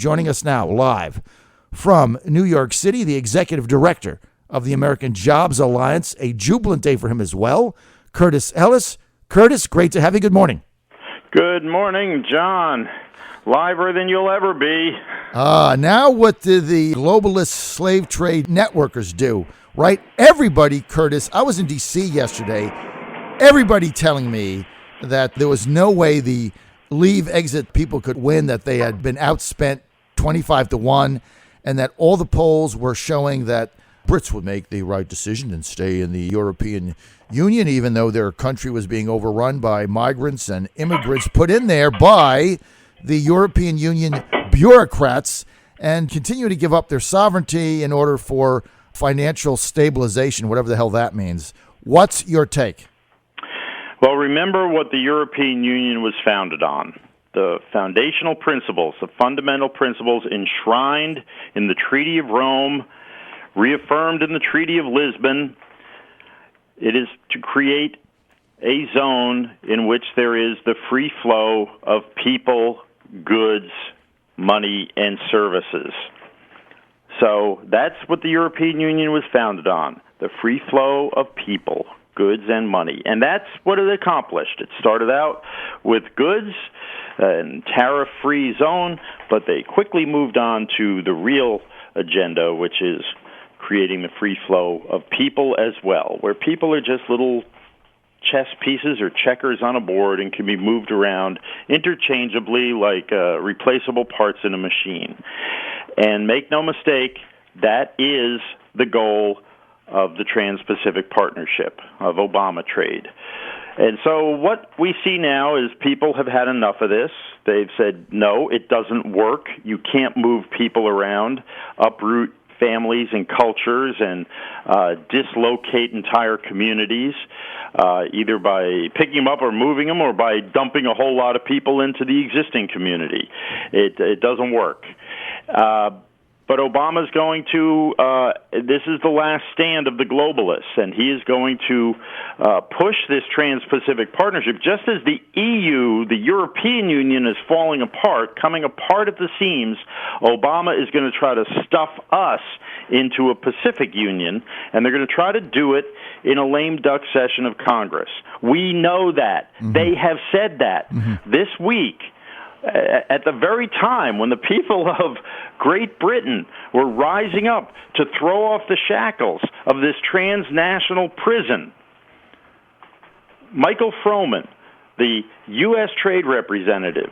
Joining us now live from New York City, the executive director of the American Jobs Alliance. A jubilant day for him as well, Curtis Ellis. Curtis, great to have you. Good morning. Good morning, John. Liver than you'll ever be. Now what do the globalist slave trade networkers do, right? Everybody, Curtis, I was in D.C. yesterday, everybody telling me that there was no way the leave-exit people could win, that they had been outspent 25-1, and that all the polls were showing that Brits would make the right decision and stay in the European Union, even though their country was being overrun by migrants and immigrants put in there by the European Union bureaucrats, and continue to give up their sovereignty in order for financial stabilization, whatever the hell that means. What's your take? Well, remember what the European Union was founded on. The foundational principles, the fundamental principles enshrined in the Treaty of Rome, reaffirmed in the Treaty of Lisbon. It is to create a zone in which there is the free flow of people, goods, money, and services. So that's what the European Union was founded on, the free flow of people, goods, and money. And that's what it accomplished. It started out with goods and tariff-free zone, but they quickly moved on to the real agenda, which is creating the free flow of people as well, where people are just little chess pieces or checkers on a board and can be moved around interchangeably like replaceable parts in a machine. And make no mistake, that is the goal of the Trans-Pacific Partnership, of Obama trade. And so what we see now is people have had enough of this. They've said, no, it doesn't work. You can't move people around, uproot families and cultures, and dislocate entire communities, either by picking them up or moving them, or by dumping a whole lot of people into the existing community. It doesn't work. But Obama's going to, this is the last stand of the globalists, and he is going to push this Trans-Pacific Partnership. Just as the EU, the European Union, is falling apart, coming apart at the seams, Obama is going to try to stuff us into a Pacific Union, and they're going to try to do it in a lame duck session of Congress. We know that. Mm-hmm. They have said that. Mm-hmm. This week, at the very time when the people of Great Britain were rising up to throw off the shackles of this transnational prison, Michael Froman, the U.S. Trade Representative,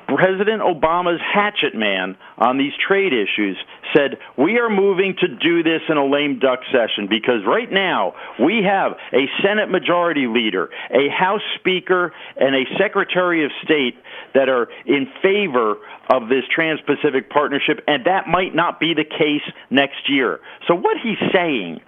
President Obama's hatchet man on these trade issues, said, we are moving to do this in a lame duck session because right now we have a Senate Majority Leader, a House Speaker, and a Secretary of State that are in favor of this Trans-Pacific Partnership, and that might not be the case next year. So what he's saying,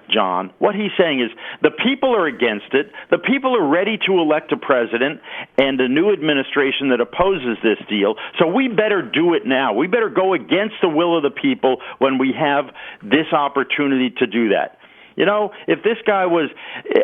John, what he's saying is the people are against it. The people are ready to elect a president and a new administration that opposes this deal. So we better do it now. We better go against the will of the people when we have this opportunity to do that. You know, if this guy was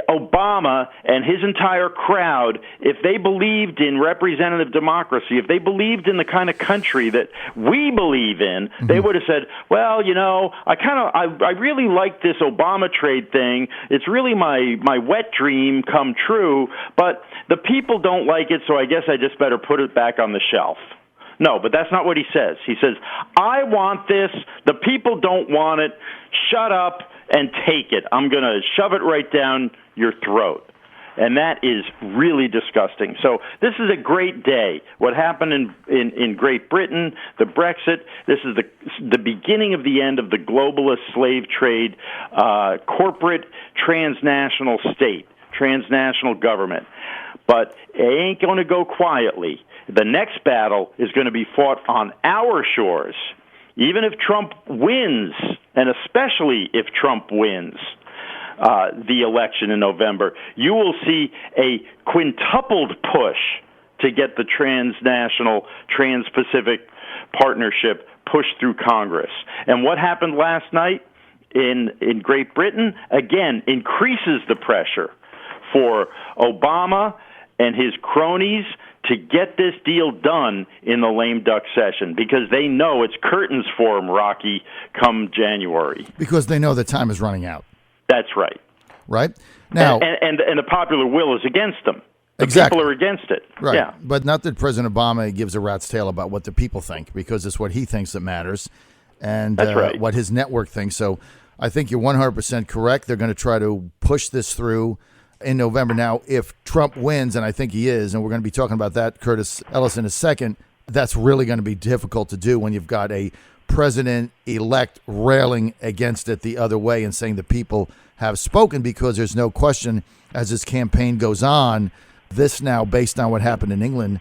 Obama and his entire crowd, if they believed in representative democracy, if they believed in the kind of country that we believe in, mm-hmm. they would have said, well, you know, I really like this Obama trade thing. It's really my wet dream come true, but the people don't like it, so I guess I just better put it back on the shelf. No, but that's not what he says. He says, I want this. The people don't want it. Shut up and take it. I'm going to shove it right down your throat. And that is really disgusting. So this is a great day. What happened in Great Britain, the Brexit, this is the beginning of the end of the globalist slave trade, corporate transnational state, transnational government. But it ain't going to go quietly. The next battle is going to be fought on our shores. Even if Trump wins, and especially if Trump wins the election in November, you will see a quintupled push to get the transnational, trans-Pacific partnership pushed through Congress. And what happened last night in Great Britain, again, increases the pressure for Obama and his cronies to get this deal done in the lame duck session because they know it's curtains for them, Rocky, come January. Because they know the time is running out. That's right. Right? Now, and the popular will is against them. The exactly. people are against it. Right. Yeah. But not that President Obama gives a rat's tail about what the people think, because it's what he thinks that matters and That's right. what his network thinks. So I think you're 100% correct. They're going to try to push this through in November. Now, if Trump wins, and I think he is, and we're going to be talking about that, Curtis Ellis, in a second, that's really going to be difficult to do when you've got a president-elect railing against it the other way and saying the people have spoken, because there's no question as this campaign goes on, this now, based on what happened in England,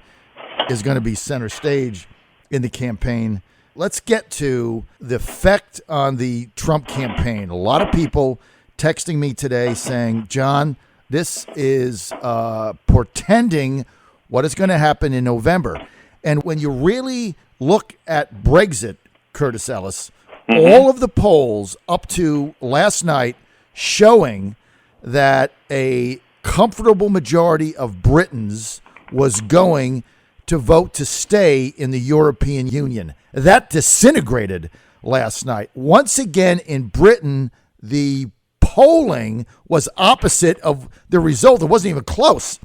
is going to be center stage in the campaign. Let's get to the effect on the Trump campaign. A lot of people texting me today saying, John, this is portending what is going to happen in November. And when you really look at Brexit, Curtis Ellis, all of the polls up to last night showing that a comfortable majority of Britons was going to vote to stay in the European Union. That disintegrated last night. Once again, in Britain, the polling was opposite of the result. It wasn't even close.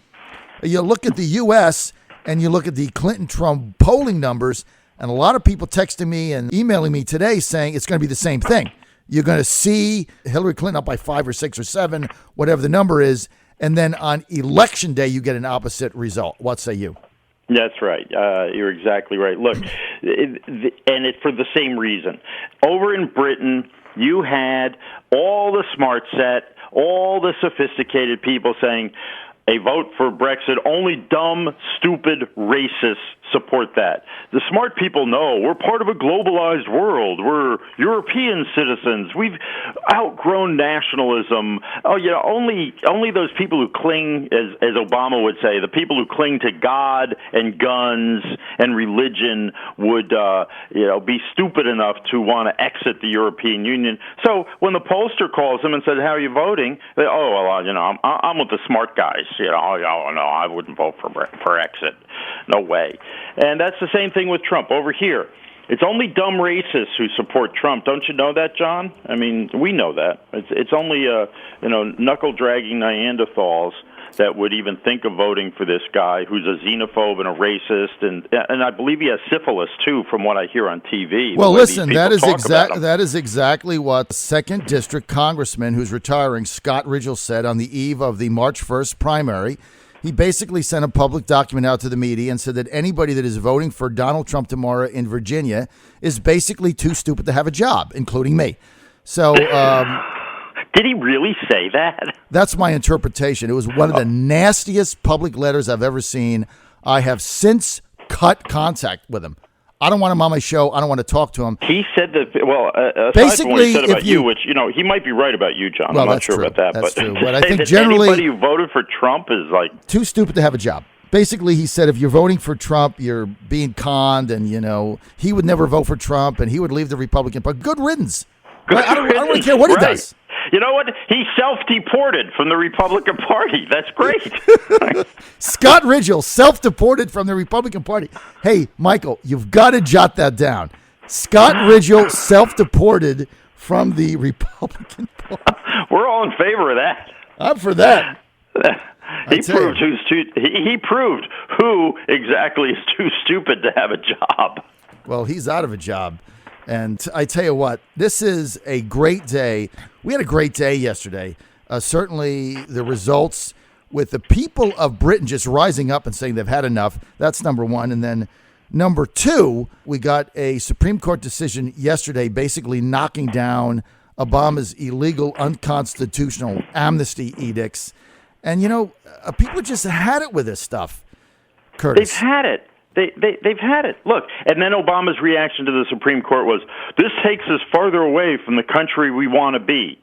You look at the U.S. and you look at the Clinton-Trump polling numbers, and a lot of people texting me and emailing me today saying it's going to be the same thing. You're going to see Hillary Clinton up by 5 or 6 or 7, whatever the number is, and then on Election Day, you get an opposite result. What say you? That's right. You're exactly right. Look, it's for the same reason. Over in Britain, you had all the smart set, all the sophisticated people saying, a vote for Brexit, only dumb, stupid racists support that. The smart people know we're part of a globalized world. We're European citizens. We've outgrown nationalism. Only those people who cling, as Obama would say, the people who cling to God and guns and religion would, be stupid enough to want to exit the European Union. So when the pollster calls them and says, "How are you voting?" They, I'm with the smart guys. No, I wouldn't vote for exit. No way. And that's the same thing with Trump over here. It's only dumb racists who support Trump. Don't you know that, John? I mean, we know that. It's only knuckle-dragging Neanderthals that would even think of voting for this guy who's a xenophobe and a racist, and I believe he has syphilis too, from what I hear on TV. Well, listen, that is exactly what 2nd District Congressman who's retiring, Scott Ridgell, said on the eve of the March 1st primary. He basically sent a public document out to the media and said that anybody that is voting for Donald Trump tomorrow in Virginia is basically too stupid to have a job, including me. So, did he really say that? That's my interpretation. It was one of the nastiest public letters I've ever seen. I have since cut contact with him. I don't want him on my show. I don't want to talk to him. He said that, basically, from what he said about you, which, he might be right about you, John. Well, I'm not sure true. about that. That's but true. But I think generally, anybody who voted for Trump is like too stupid to have a job. Basically, he said if you're voting for Trump, you're being conned, and, he would never vote for Trump, and he would leave the Republican Party. Good riddance. I don't really care what he does. You know what? He self-deported from the Republican Party. That's great. Scott Ridgell, self-deported from the Republican Party. Hey, Michael, you've got to jot that down. Scott Ridgell, self-deported from the Republican Party. We're all in favor of that. I'm for that. He proved who exactly is too stupid to have a job. Well, he's out of a job. And I tell you what, this is a great day. We had a great day yesterday. Certainly the results with the people of Britain just rising up and saying they've had enough. That's number one. And then number two, we got a Supreme Court decision yesterday basically knocking down Obama's illegal, unconstitutional amnesty edicts. And, people just had it with this stuff, Curtis. They've had it. They've had it. Look, and then Obama's reaction to the Supreme Court was, this takes us farther away from the country we want to be.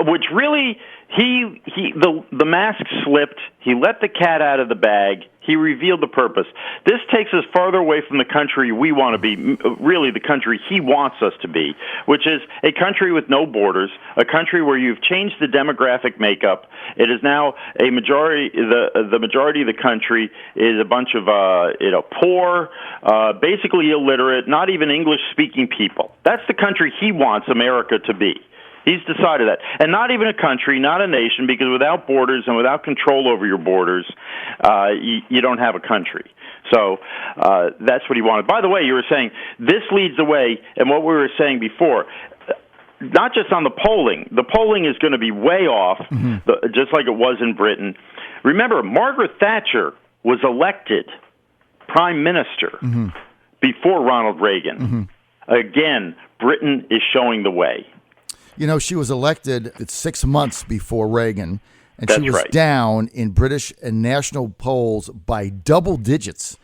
Which really The mask slipped. He let the cat out of the bag. He revealed the purpose. This takes us farther away from the country we want to be, really the country he wants us to be, which is a country with no borders, a country where you've changed the demographic makeup. It is now a majority. The majority of the country is a bunch of poor, basically illiterate, not even English-speaking people. That's the country he wants America to be. He's decided that. And not even a country, not a nation, because without borders and without control over your borders, you don't have a country. So that's what he wanted. By the way, you were saying this leads the way, and what we were saying before, not just on the polling is going to be way off, just like it was in Britain. Remember, Margaret Thatcher was elected prime minister before Ronald Reagan. Again, Britain is showing the way. You know, she was elected 6 months before Reagan, and That's she was right. down in British and national polls by double digits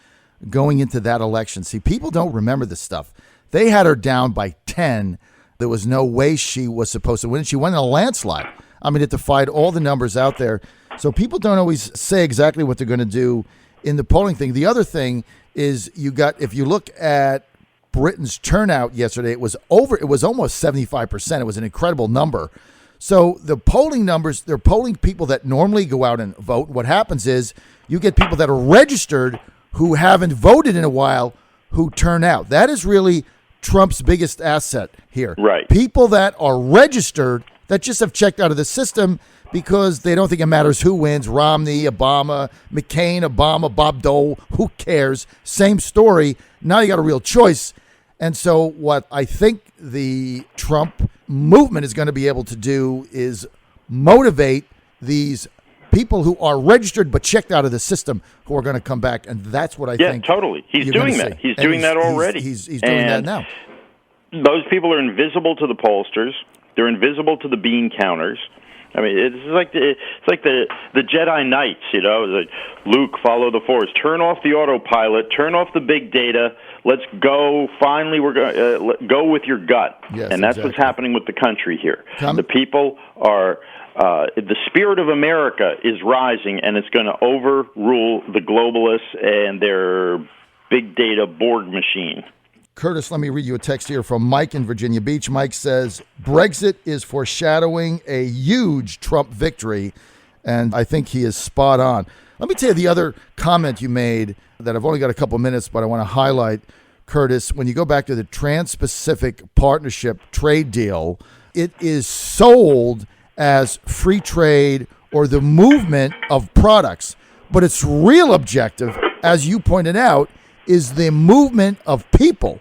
going into that election. See, people don't remember this stuff. They had her down by 10. There was no way she was supposed to win. She won in a landslide. I mean, it defied all the numbers out there. So people don't always say exactly what they're going to do in the polling thing. The other thing is if you look at Britain's turnout yesterday, it was almost 75%. It was an incredible number. So the polling numbers, they're polling people that normally go out and vote. What happens is you get people that are registered who haven't voted in a while who turn out. That is really Trump's biggest asset here. Right. People that are registered that just have checked out of the system because they don't think it matters who wins. Romney, Obama, McCain, Obama, Bob Dole, who cares? Same story. Now you got a real choice. And so what I think the Trump movement is going to be able to do is motivate these people who are registered but checked out of the system who are going to come back. And that's what I think. Yeah, totally. He's doing that. He's doing that already. He's doing that now. Those people are invisible to the pollsters. They're invisible to the bean counters. I mean, it's like the Jedi Knights, you know. It's like, Luke, follow the Force. Turn off the autopilot. Turn off the big data. Let's go. Finally, we're going to go with your gut. Yes, and that's exactly what's happening with the country here. The people are. The spirit of America is rising, and it's going to overrule the globalists and their big data Borg machine. Curtis, let me read you a text here from Mike in Virginia Beach. Mike says, Brexit is foreshadowing a huge Trump victory, and I think he is spot on. Let me tell you the other comment you made that I've only got a couple minutes, but I want to highlight, Curtis. When you go back to the Trans-Pacific Partnership trade deal, it is sold as free trade or the movement of products, but its real objective, as you pointed out, is the movement of people.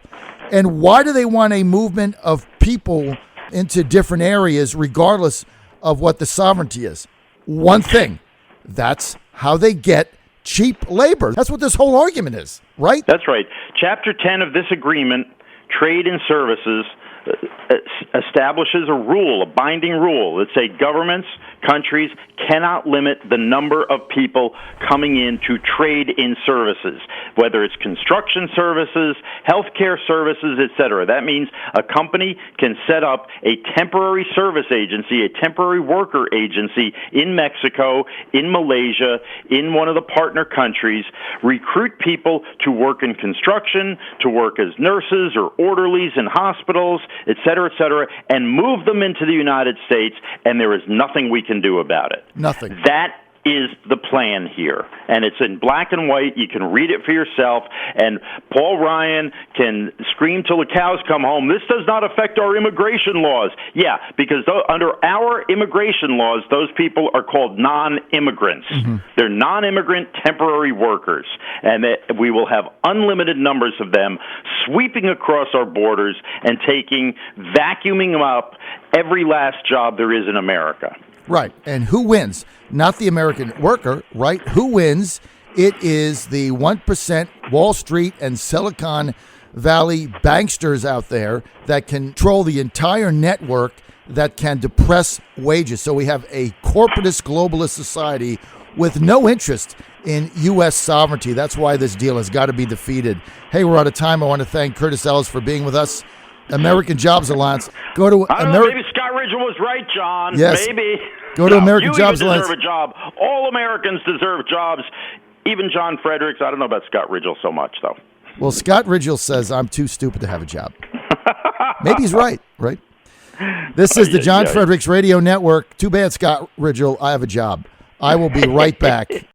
And why do they want a movement of people into different areas regardless of what the sovereignty is? One thing, that's how they get cheap labor. That's what this whole argument is, right? That's right. Chapter 10 of this agreement, Trade and Services, establishes a rule, a binding rule, that say governments, countries cannot limit the number of people coming in to trade in services, whether it's construction services, healthcare services, etc. That means a company can set up a temporary service agency, a temporary worker agency in Mexico, in Malaysia, in one of the partner countries, recruit people to work in construction, to work as nurses or orderlies in hospitals, etc., and move them into the United States, and there is nothing we can do about it. Nothing. That is the plan here, and it's in black and white. You can read it for yourself, and Paul Ryan can scream till the cows come home, this does not affect our immigration laws. Yeah, because under our immigration laws, those people are called non-immigrants. They're non-immigrant temporary workers, and we will have unlimited numbers of them sweeping across our borders and vacuuming them up every last job there is in America. Right. And who wins? Not the American worker, right? Who wins? It is the 1% Wall Street and Silicon Valley banksters out there that control the entire network that can depress wages. So we have a corporatist globalist society with no interest in U.S. sovereignty. That's why this deal has got to be defeated. Hey, we're out of time. I want to thank Curtis Ellis for being with us. American Jobs Alliance. Go to I don't know, maybe Scott Ridgel was right, John. Yes. Maybe. Go to American you Jobs even Alliance. deserve a job. All Americans deserve jobs. Even John Fredericks. I don't know about Scott Ridgel so much, though. Well, Scott Ridgel says I'm too stupid to have a job. Maybe he's right? This is the John Fredericks Radio Network. Too bad, Scott Ridgel. I have a job. I will be right back.